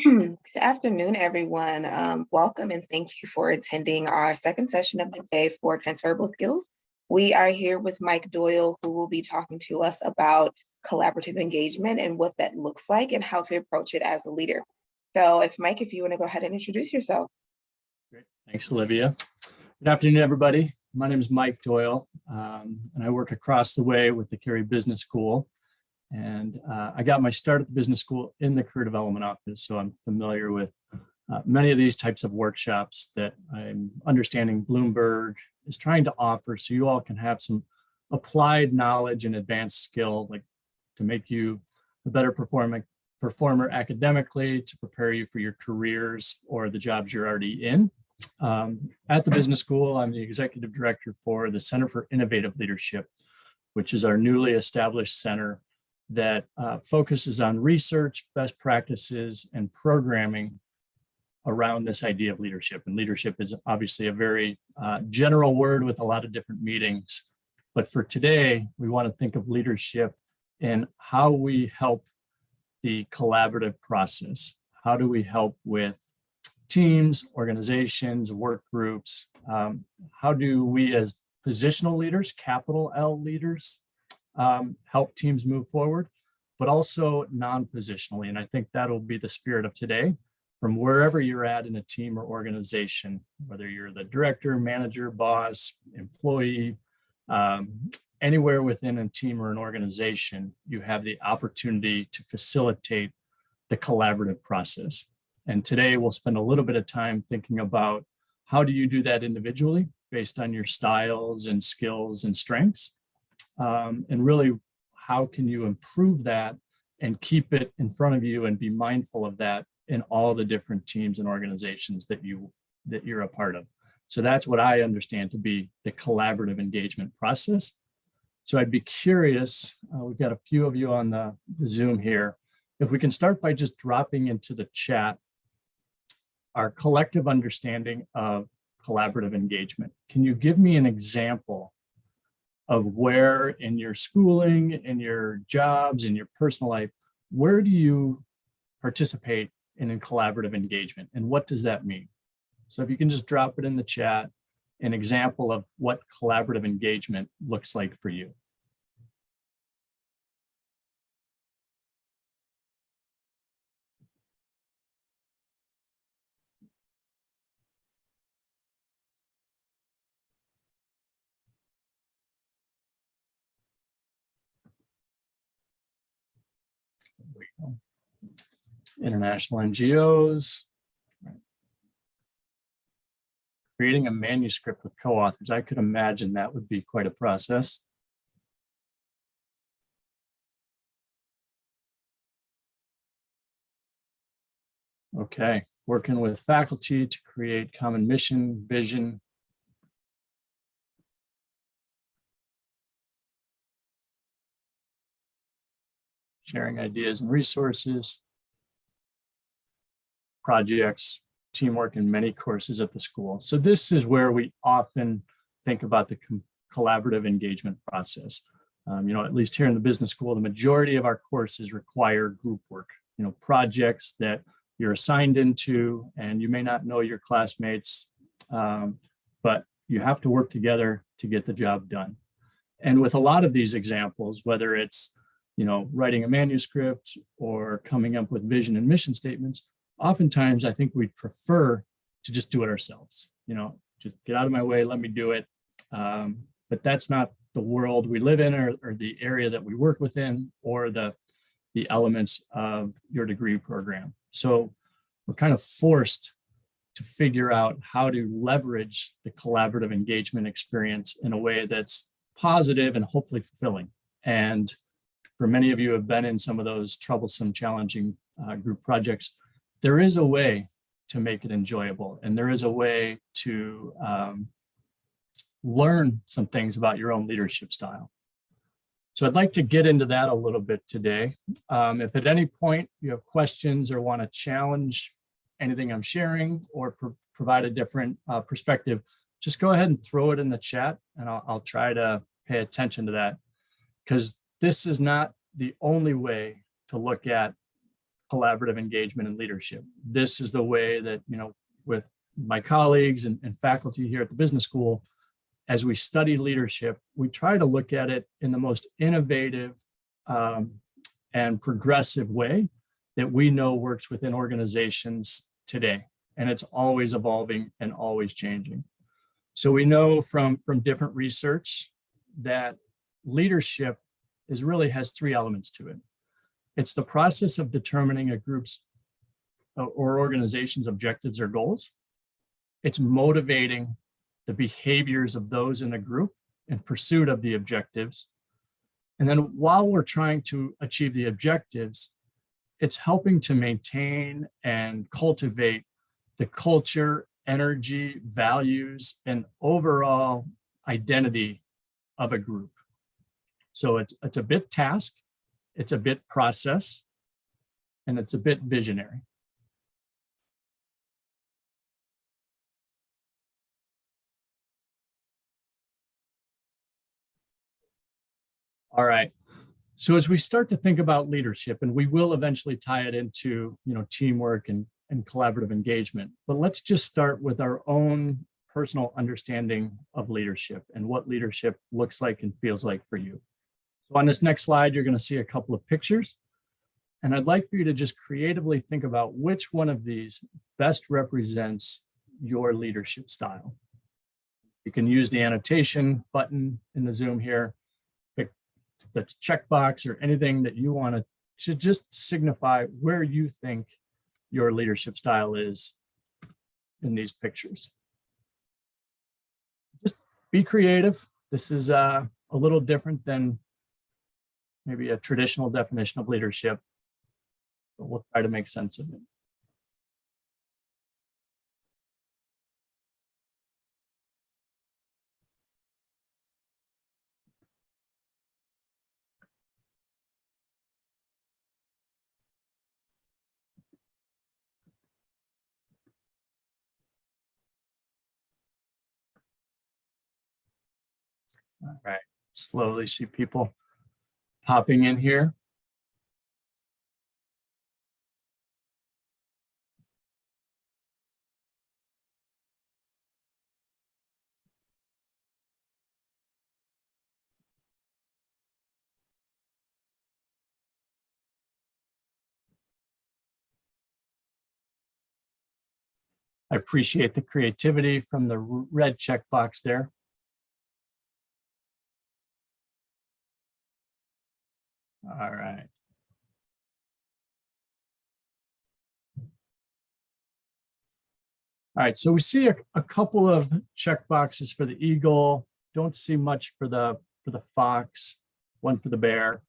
Good afternoon, everyone. Welcome and thank you for attending our second session of the day for transferable skills. We are here with Mike Doyle, who will be talking to us about collaborative engagement and what that looks like and how to approach it as a leader. So Mike, if you want to go ahead and introduce yourself. Great. Thanks, Olivia. Good afternoon, everybody. My name is Mike Doyle, and I work across the way with the Cary Business School. And I got my start at the business school in the career development office, so I'm familiar with many of these types of workshops that I'm understanding Bloomberg is trying to offer, so you all can have some applied knowledge and advanced skill, like to make you a better performer academically, to prepare you for your careers or the jobs you're already in. At the business school, I'm the executive director for the Center for Innovative Leadership, which is our newly established center that focuses on research, best practices, and programming around this idea of leadership. And leadership is obviously a very general word with a lot of different meanings. But for today, we want to think of leadership and how we help the collaborative process. How do we help with teams, organizations, work groups? How do we as positional leaders, capital L leaders, help teams move forward, but also non-positionally. And I think that'll be the spirit of today. From wherever you're at in a team or organization, whether you're the director, manager, boss, employee, anywhere within a team or an organization, you have the opportunity to facilitate the collaborative process. And today we'll spend a little bit of time thinking about how do you do that individually based on your styles and skills and strengths. And really, how can you improve that and keep it in front of you and be mindful of that in all the different teams and organizations that you're a part of. So that's what I understand to be the collaborative engagement process. So I'd be curious, we've got a few of you on the Zoom here, if we can start by just dropping into the chat our collective understanding of collaborative engagement. Can you give me an example of where in your schooling, in your jobs, in your personal life, where do you participate in collaborative engagement and what does that mean? So if you can just drop it in the chat, an example of what collaborative engagement looks like for you. International NGOs, creating a manuscript with co-authors. I could imagine that would be quite a process. Okay, working with faculty to create common mission, vision. Sharing ideas and resources. Projects, teamwork, and many courses at the school. So this is where we often think about the collaborative engagement process. At least here in the business school, the majority of our courses require group work, projects that you're assigned into, and you may not know your classmates, but you have to work together to get the job done. And with a lot of these examples, whether it's, writing a manuscript or coming up with vision and mission statements, oftentimes I think we prefer to just do it ourselves, just get out of my way, let me do it. But that's not the world we live in or the area that we work within or the elements of your degree program. So we're kind of forced to figure out how to leverage the collaborative engagement experience in a way that's positive and hopefully fulfilling. And for many of you who have been in some of those troublesome, challenging group projects, there is a way to make it enjoyable, and there is a way to learn some things about your own leadership style. So I'd like to get into that a little bit today. If at any point you have questions or want to challenge anything I'm sharing or provide a different perspective, just go ahead and throw it in the chat, and I'll try to pay attention to that, because this is not the only way to look at collaborative engagement and leadership. This is the way that, with my colleagues and faculty here at the business school, as we study leadership, we try to look at it in the most innovative and progressive way that we know works within organizations today. And it's always evolving and always changing. So we know from different research that leadership really has three elements to it. It's the process of determining a group's or organization's objectives or goals. It's motivating the behaviors of those in a group in pursuit of the objectives. And then while we're trying to achieve the objectives, it's helping to maintain and cultivate the culture, energy, values, and overall identity of a group. So it's a bit task, it's a bit process, and it's a bit visionary. All right. So as we start to think about leadership, and we will eventually tie it into, teamwork and collaborative engagement, but let's just start with our own personal understanding of leadership and what leadership looks like and feels like for you. So on this next slide, you're going to see a couple of pictures, and I'd like for you to just creatively think about which one of these best represents your leadership style. You can use the annotation button in the Zoom here. That's checkbox or anything that you want to just signify where you think your leadership style is in these pictures. Just be creative. This is a little different than maybe a traditional definition of leadership, but we'll try to make sense of it. All right, slowly see people popping in here. I appreciate the creativity from the red checkbox there. All right. All right, so we see a couple of check boxes for the eagle. Don't see much for the fox, one for the bear.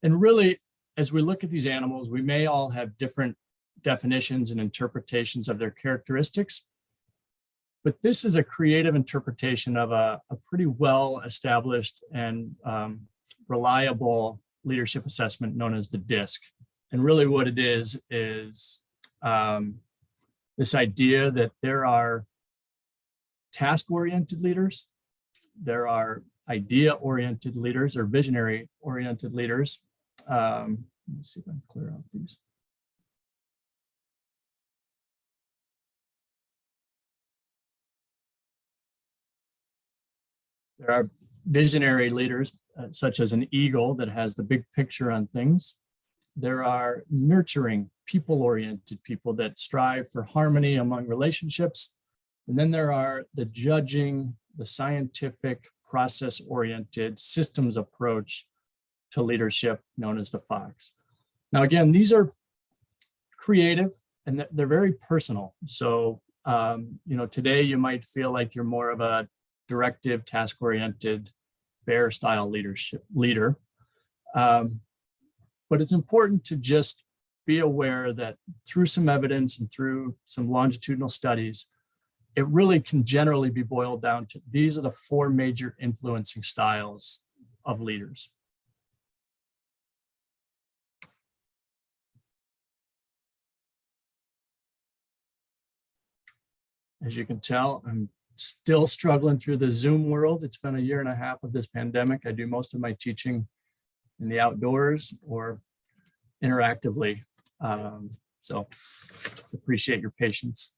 And really, as we look at these animals, we may all have different definitions and interpretations of their characteristics. But this is a creative interpretation of a pretty well-established and reliable leadership assessment known as the DISC. And really what it is this idea that there are task-oriented leaders, there are idea-oriented leaders or visionary-oriented leaders. Let me see if I can clear out these. There are visionary leaders, such as an eagle that has the big picture on things. There are nurturing, people-oriented people that strive for harmony among relationships. And then there are the judging, the scientific, process-oriented systems approach to leadership known as the fox. Now, again, these are creative and they're very personal. So, today you might feel like you're more of a directive, task-oriented, bear-style leader. But it's important to just be aware that through some evidence and through some longitudinal studies, it really can generally be boiled down to these are the four major influencing styles of leaders. As you can tell, I'm still struggling through the Zoom world. It's been a year and a half of this pandemic. I do most of my teaching in the outdoors or interactively So appreciate your patience.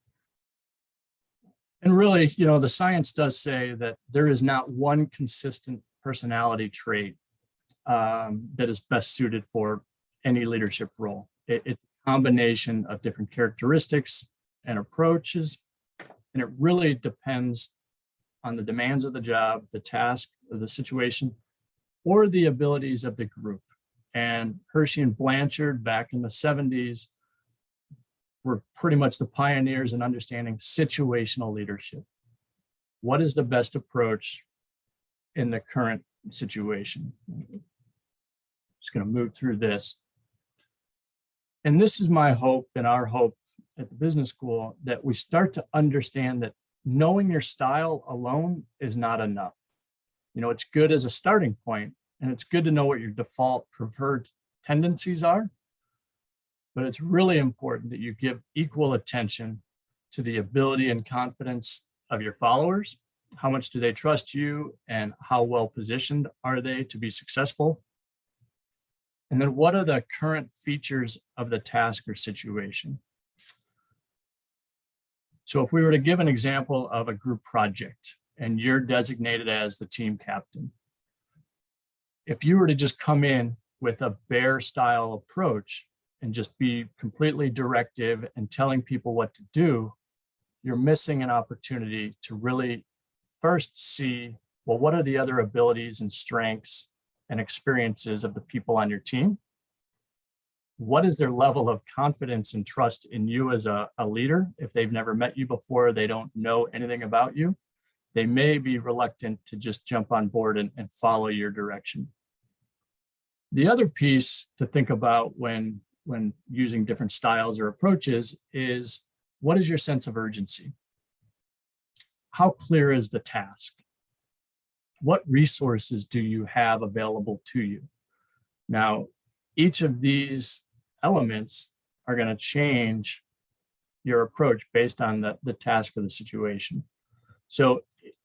And really, the science does say that there is not one consistent personality trait that is best suited for any leadership role. It's a combination of different characteristics and approaches, and it really depends on the demands of the job, the task, or the situation, or the abilities of the group. And Hershey and Blanchard back in the 70s were pretty much the pioneers in understanding situational leadership. What is the best approach in the current situation? Just going to move through this. And this is my hope and our hope at the business school, that we start to understand that knowing your style alone is not enough. It's good as a starting point, and it's good to know what your default preferred tendencies are, but it's really important that you give equal attention to the ability and confidence of your followers. How much do they trust you, and how well positioned are they to be successful? And then what are the current features of the task or situation? So if we were to give an example of a group project and you're designated as the team captain, if you were to just come in with a bear style approach and just be completely directive and telling people what to do, you're missing an opportunity to really first see, well, what are the other abilities and strengths and experiences of the people on your team? What is their level of confidence and trust in you as a leader? If they've never met you before, they don't know anything about you, they may be reluctant to just jump on board and follow your direction. The other piece to think about when using different styles or approaches is, what is your sense of urgency? How clear is the task? What resources do you have available to you? Now, each of these elements are going to change your approach based on the task or the situation. So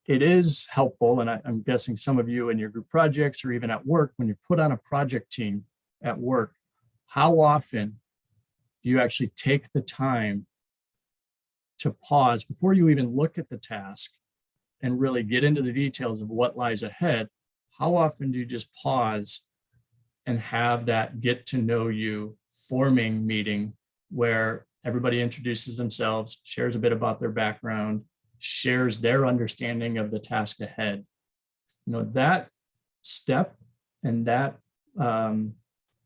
it is helpful, and I'm guessing some of you in your group projects or even at work, when you put on a project team at work, how often do you actually take the time to pause before you even look at the task and really get into the details of what lies ahead? How often do you just pause and have that get to know you forming meeting where everybody introduces themselves, shares a bit about their background, shares their understanding of the task ahead? That step and that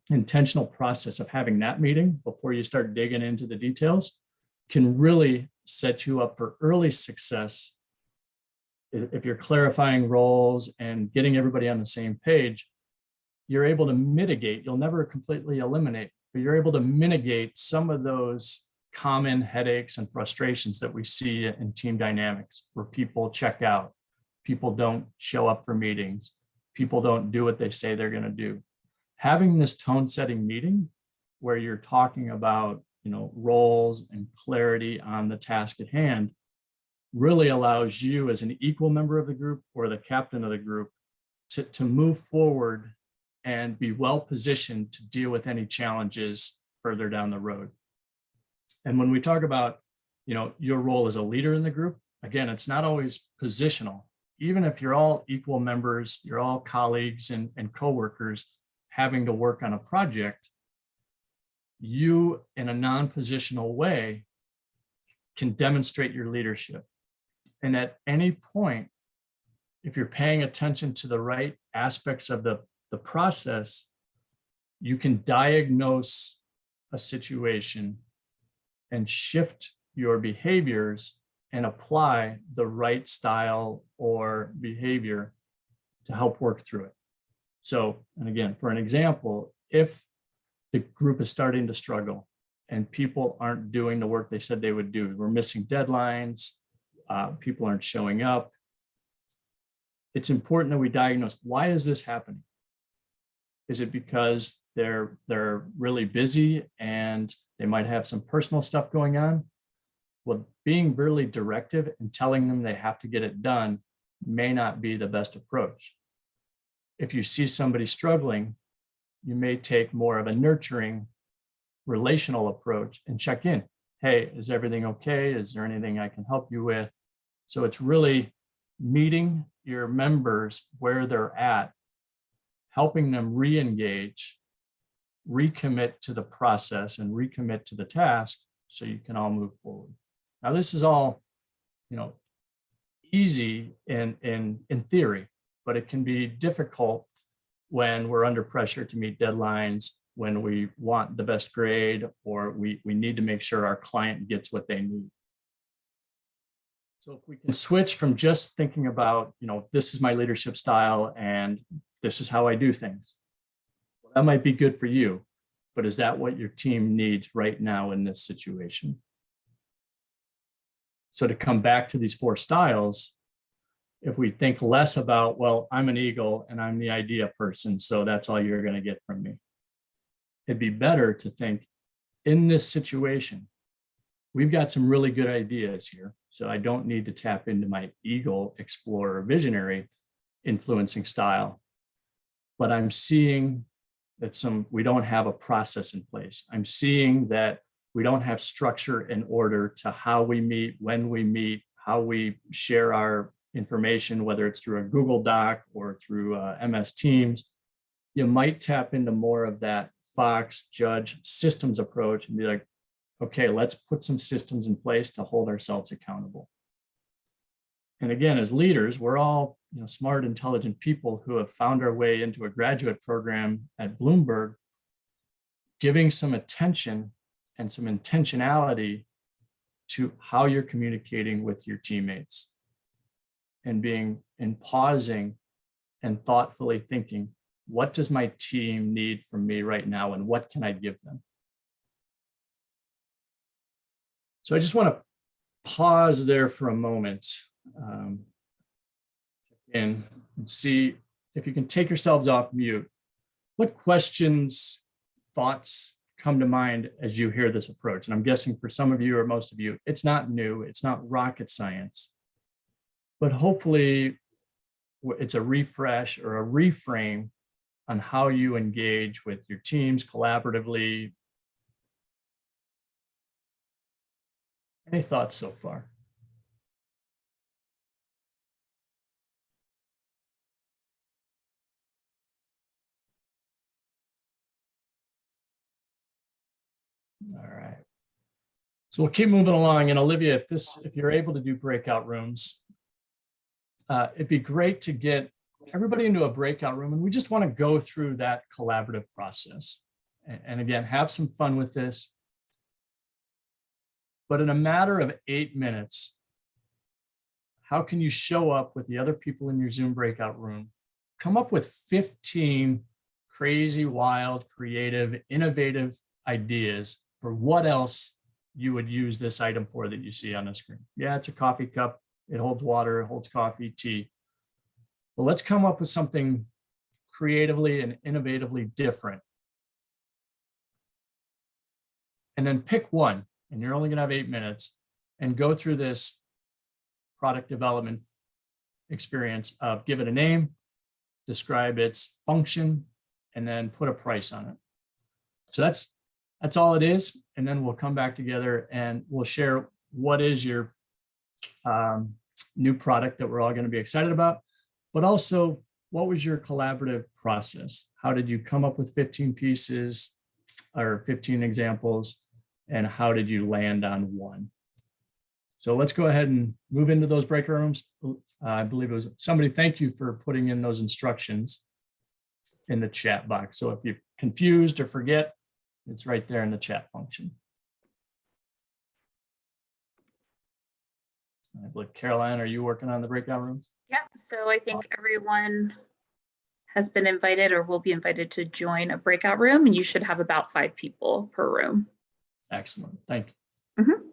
intentional process of having that meeting before you start digging into the details can really set you up for early success. If you're clarifying roles and getting everybody on the same page, you're able to mitigate. You'll never completely eliminate, but you're able to mitigate some of those common headaches and frustrations that we see in team dynamics, where people check out, people don't show up for meetings, people don't do what they say they're going to do. Having this tone setting meeting where you're talking about, roles and clarity on the task at hand really allows you as an equal member of the group or the captain of the group to move forward and be well positioned to deal with any challenges further down the road. And when we talk about, your role as a leader in the group, again, it's not always positional. Even if you're all equal members, you're all colleagues and coworkers having to work on a project, you in a non-positional way can demonstrate your leadership. And at any point, if you're paying attention to the right aspects of the process, you can diagnose a situation and shift your behaviors and apply the right style or behavior to help work through it. So, and again, for an example, if the group is starting to struggle and people aren't doing the work they said they would do, we're missing deadlines, people aren't showing up, it's important that we diagnose, why is this happening? Is it because they're really busy and they might have some personal stuff going on? Well, being really directive and telling them they have to get it done may not be the best approach. If you see somebody struggling, you may take more of a nurturing relational approach and check in. Hey, is everything okay? Is there anything I can help you with? So it's really meeting your members where they're at, helping them re-engage, recommit to the process and recommit to the task so you can all move forward. Now, this is all, easy in theory, but it can be difficult when we're under pressure to meet deadlines, when we want the best grade, or we need to make sure our client gets what they need. So if we can switch from just thinking about, this is my leadership style and this is how I do things, well, that might be good for you, but is that what your team needs right now in this situation? So to come back to these 4 styles, if we think less about, well, I'm an eagle and I'm the idea person, so that's all you're going to get from me. It'd be better to think, in this situation, we've got some really good ideas here, so I don't need to tap into my eagle, explorer, visionary influencing style. But I'm seeing that we don't have a process in place. I'm seeing that we don't have structure and order to how we meet, when we meet, how we share our information, whether it's through a Google Doc or through MS Teams. You might tap into more of that Fox, Judge systems approach and be like, okay, let's put some systems in place to hold ourselves accountable. And again, as leaders, we're all smart, intelligent people who have found our way into a graduate program at Bloomberg, giving some attention and some intentionality to how you're communicating with your teammates and pausing and thoughtfully thinking, what does my team need from me right now and what can I give them? So I just want to pause there for a moment and see if you can take yourselves off mute. What questions, thoughts come to mind as you hear this approach? And I'm guessing for some of you or most of you, it's not new, it's not rocket science, but hopefully it's a refresh or a reframe on how you engage with your teams collaboratively. Any thoughts so far? All right. So we'll keep moving along. And Olivia, if you're able to do breakout rooms, it'd be great to get everybody into a breakout room. And we just want to go through that collaborative process. And again, have some fun with this. But in a matter of 8 minutes, how can you show up with the other people in your Zoom breakout room, come up with 15 crazy, wild, creative, innovative ideas for what else you would use this item for that you see on the screen. Yeah, it's a coffee cup. It holds water, it holds coffee, tea. But let's come up with something creatively and innovatively different. And then pick one, and you're only going to have 8 minutes, and go through this product development experience of give it a name, describe its function, and then put a price on it. So that's all it is. And then we'll come back together and we'll share what is your new product that we're all going to be excited about, but also what was your collaborative process? How did you come up with 15 pieces or 15 examples? And how did you land on one? So let's go ahead and move into those breakout rooms. I believe it was somebody, thank you for putting in those instructions in the chat box. So if you're confused or forget, it's right there in the chat function. I believe, Caroline, are you working on the breakout rooms? Yep, so I think everyone has been invited or will be invited to join a breakout room, and you should have about 5 people per room. Excellent, thank you. Mm-hmm.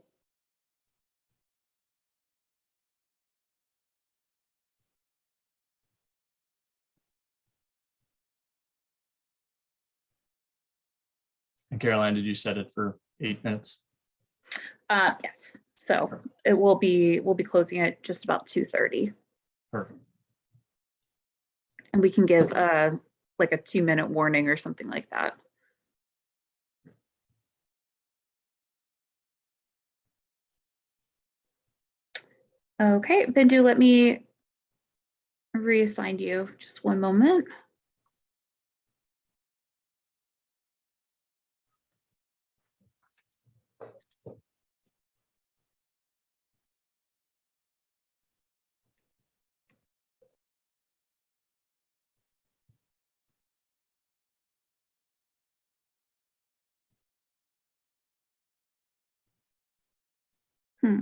And Caroline, did you set it for 8 minutes? Yes, so it will be, we'll be closing at just about 2:30. Perfect. And we can give like a 2-minute warning or something like that. Okay, Bindu, let me reassign you. Just one moment. Hmm.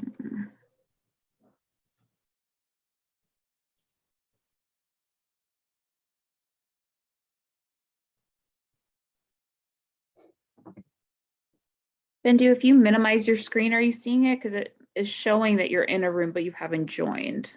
Bindu, if you minimize your screen, are you seeing it? Because it is showing that you're in a room, but you haven't joined.